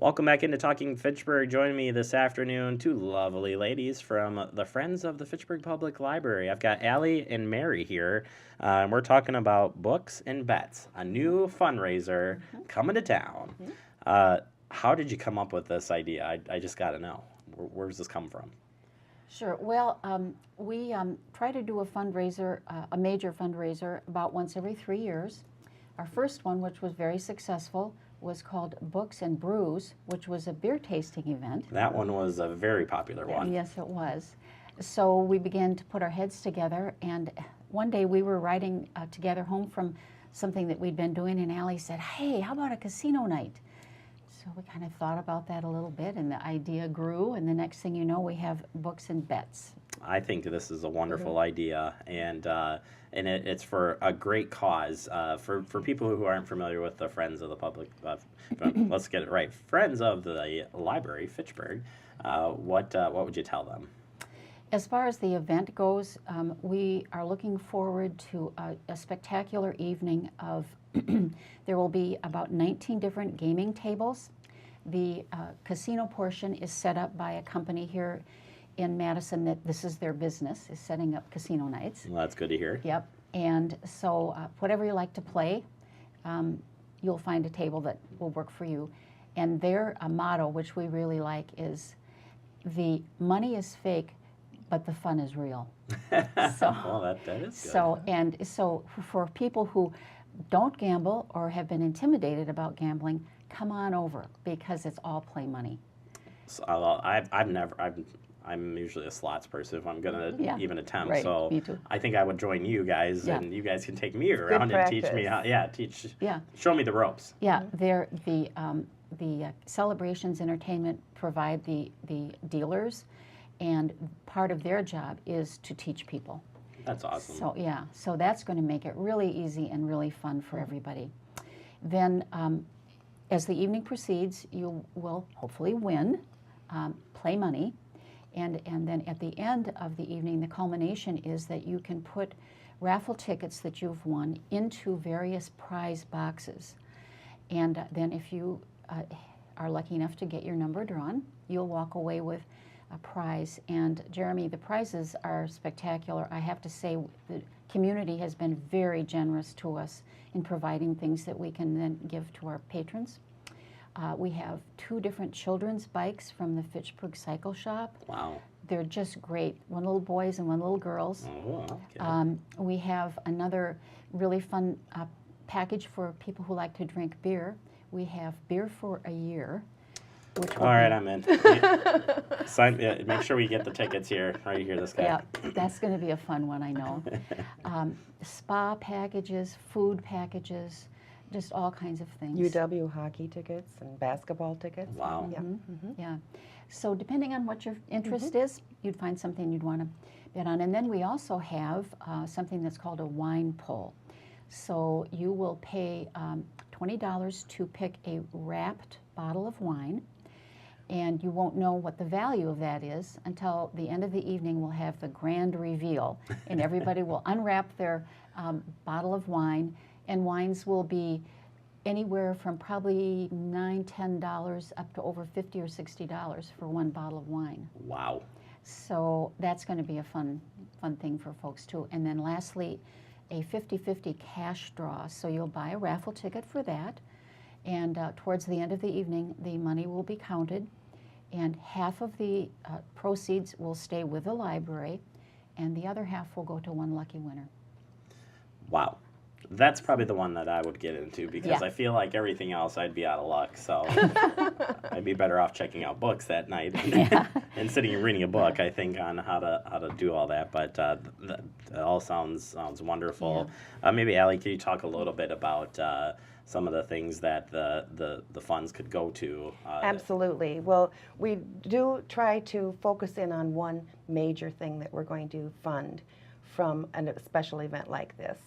Welcome back into Talking Fitchburg. Joining me this afternoon, two lovely ladies from the Friends of the Fitchburg Public Library. I've got Allie and Mary here. We're talking about Books and Bets, a new fundraiser coming to town. How did you come up with this idea? I just got to know. Where does this come from? Sure. Well, we try to do a fundraiser, a major fundraiser, about once every 3 years. Our first one, which was very successful, was called Books and Brews, which was a beer tasting event. That one was a very popular one. Yes, it was. So we began to put our heads together, and one day we were riding together home from something that we'd been doing, and Allie said, "Hey, how about a casino night?" So we kind of thought about that a little bit, and the idea grew, and the next thing you know, we have Books and Bets. I think this is a wonderful idea, and it's for a great cause. For people who aren't familiar with the Friends of the Public, let's get it right. Friends of the Library, Fitchburg. What would you tell them? As far as the event goes, we are looking forward to a spectacular evening of, there will be about 19 different gaming tables. The casino portion is set up by a company here in Madison that this is their business, is setting up casino nights. Well, that's good to hear. Yep, and so whatever you like to play, you'll find a table that will work for you. And their motto, which we really like, is the money is fake, but the fun is real. So, well, that is good. So for people who don't gamble or have been intimidated about gambling, come on over because it's all play money. So, I'm usually a slots person if I'm gonna even attempt. Right, so me too. I think I would join you guys, and you guys can take me around and teach me how. Show me the ropes. Yeah, the Celebrations Entertainment provide the dealers, and part of their job is to teach people. That's awesome. So so that's going to make it really easy and really fun for everybody. Then, as the evening proceeds, you will hopefully win, play money, and then at the end of the evening, the culmination is that you can put raffle tickets that you've won into various prize boxes, and then if you are lucky enough to get your number drawn, you'll walk away with a prize. And Jeremy, the prizes are spectacular. I have to say the community has been very generous to us in providing things that we can then give to our patrons. We have 2 different children's bikes from the Fitchburg Cycle Shop. Wow. They're just great. 1 little boys and 1 little girls. Oh, okay. We have another really fun package for people who like to drink beer. We have beer for a year. All right, I'm in. Make sure we get the tickets here, right here, this guy. Yeah, that's going to be a fun one, I know. Spa packages, food packages, just all kinds of things. UW hockey tickets and basketball tickets. Wow. Yeah. Yeah. So depending on what your interest is, you'd find something you'd want to bet on. And then we also have something that's called a wine pull. So you will pay $20 to pick a wrapped bottle of wine, and you won't know what the value of that is until the end of the evening. We'll have the grand reveal, and everybody will unwrap their bottle of wine, and wines will be anywhere from probably $9, $10 up to over $50 or $60 for 1 bottle of wine. Wow. So that's going to be a fun thing for folks too. And then lastly, a 50-50 cash draw. So you'll buy a raffle ticket for that, and towards the end of the evening, the money will be counted, and half of the proceeds will stay with the library, and the other half will go to 1 lucky winner. Wow. That's probably the one that I would get into because I feel like everything else I'd be out of luck. So I'd be better off checking out books that night and sitting and reading a book, I think, on how to do all that. But it all sounds wonderful. Yeah. Maybe, Allie, can you talk a little bit about some of the things that the funds could go to? Absolutely. Well, we do try to focus in on one major thing that we're going to fund from a special event like this.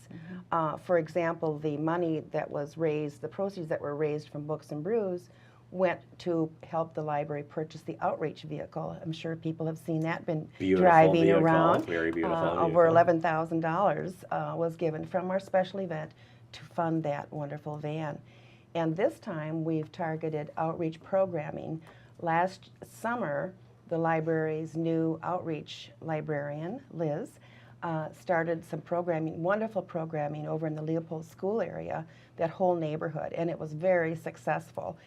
For example, the money that was raised, the proceeds that were raised from Books and Brews went to help the library purchase the outreach vehicle. I'm sure people have seen that, been driving vehicle, around. Very beautiful over $11,000 was given from our special event to fund that wonderful van. And this time we've targeted outreach programming. Last summer, the library's new outreach librarian, Liz, started some programming, wonderful programming over in the Leopold School area, that whole neighborhood, and it was very successful.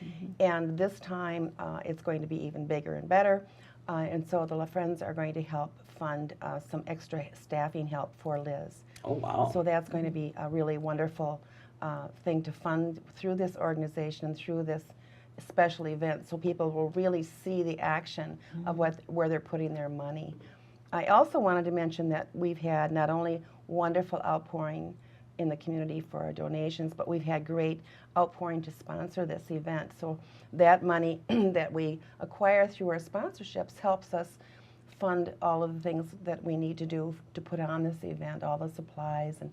And this time it's going to be even bigger and better. And so the Friends are going to help fund some extra staffing help for Liz. Oh, wow. So that's going to be a really wonderful thing to fund through this organization and through this special event, so people will really see the action of where they're putting their money. I also wanted to mention that we've had not only wonderful outpouring in the community for our donations, but we've had great outpouring to sponsor this event. So that money that we acquire through our sponsorships helps us fund all of the things that we need to do to put on this event, all the supplies and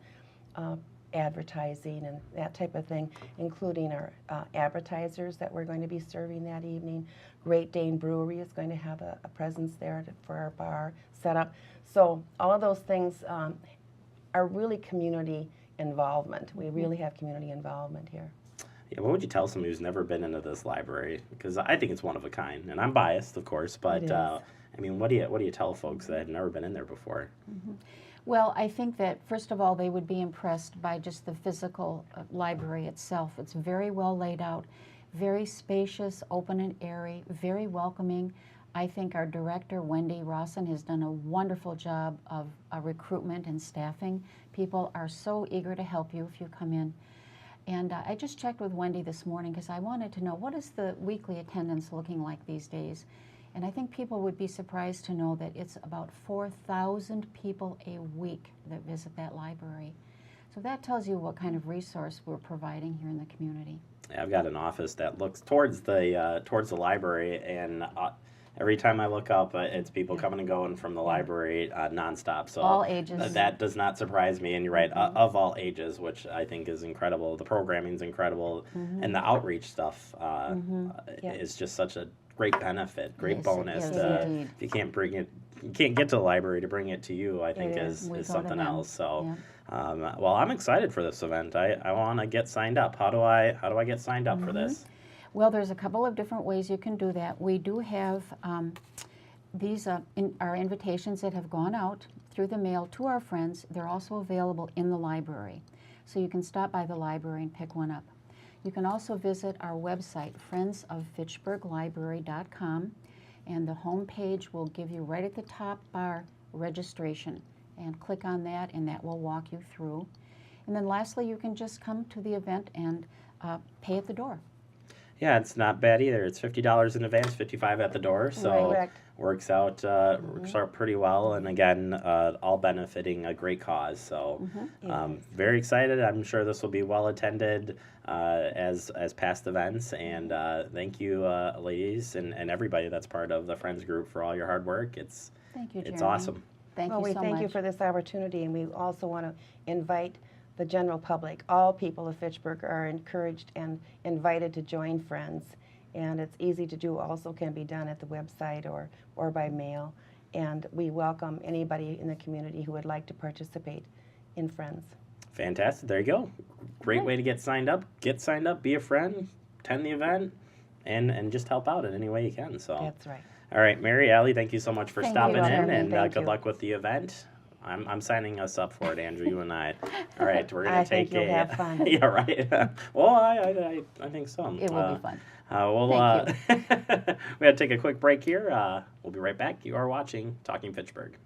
advertising and that type of thing, including our advertisers that we're going to be serving that evening. Great Dane Brewery is going to have a presence there for our bar setup. So all of those things are really community involvement. We really have community involvement here. Yeah, what would you tell somebody who's never been into this library? Because I think it's one of a kind, and I'm biased, of course, but I mean, what do you tell folks that have never been in there before? Well, I think that, first of all, they would be impressed by just the physical library itself. It's very well laid out, very spacious, open and airy, very welcoming. I think our director, Wendy Rawson, has done a wonderful job of recruitment and staffing. People are so eager to help you if you come in. And I just checked with Wendy this morning because I wanted to know, what is the weekly attendance looking like these days? And I think people would be surprised to know that it's about 4,000 people a week that visit that library. So that tells you what kind of resource we're providing here in the community. Yeah, I've got an office that looks towards the library, and every time I look up, it's people coming and going from the library nonstop. So all ages. That does not surprise me, and you're right, of all ages, which I think is incredible. The programming's incredible, and the outreach stuff is just such a great benefit, great bonus. If you can't bring it, you can't get to the library to bring it to you, I think is something else. So, well, I'm excited for this event. I want to get signed up. How do I get signed up for this? Well, there's a couple of different ways you can do that. We do have these are invitations that have gone out through the mail to our friends. They're also available in the library. So you can stop by the library and pick one up. You can also visit our website, friendsoffitchburglibrary.com, and the home page will give you right at the top bar registration, and click on that and that will walk you through. And then lastly, you can just come to the event and pay at the door. Yeah, it's not bad either. It's $50 in advance, $55 at the door, so Correct. works out pretty well. And again, all benefiting a great cause. So very excited. I'm sure this will be well attended as past events. And thank you, ladies, and everybody that's part of the Friends group for all your hard work. Thank you, Jeremy. It's awesome. Thank you so we thank much. you for this opportunity, and we also want to invite the general public. All people of Fitchburg are encouraged and invited to join Friends, and it's easy to do. Also can be done at the website or by mail, and we welcome anybody in the community who would like to participate in Friends. Fantastic. There you go. Great way to get signed up. Get signed up, be a friend, attend the event, and just help out in any way you can. So That's right. All right, Mary, Allie, thank you so much for stopping in, and Thank good you. luck with the event. I'm signing us up for it, Andrew, you and I. All right, we're going I to take think you'll have fun. Yeah, right. Well, I think so. It will be fun. We got to take a quick break here. We'll be right back. You are watching Talking Fitchburg.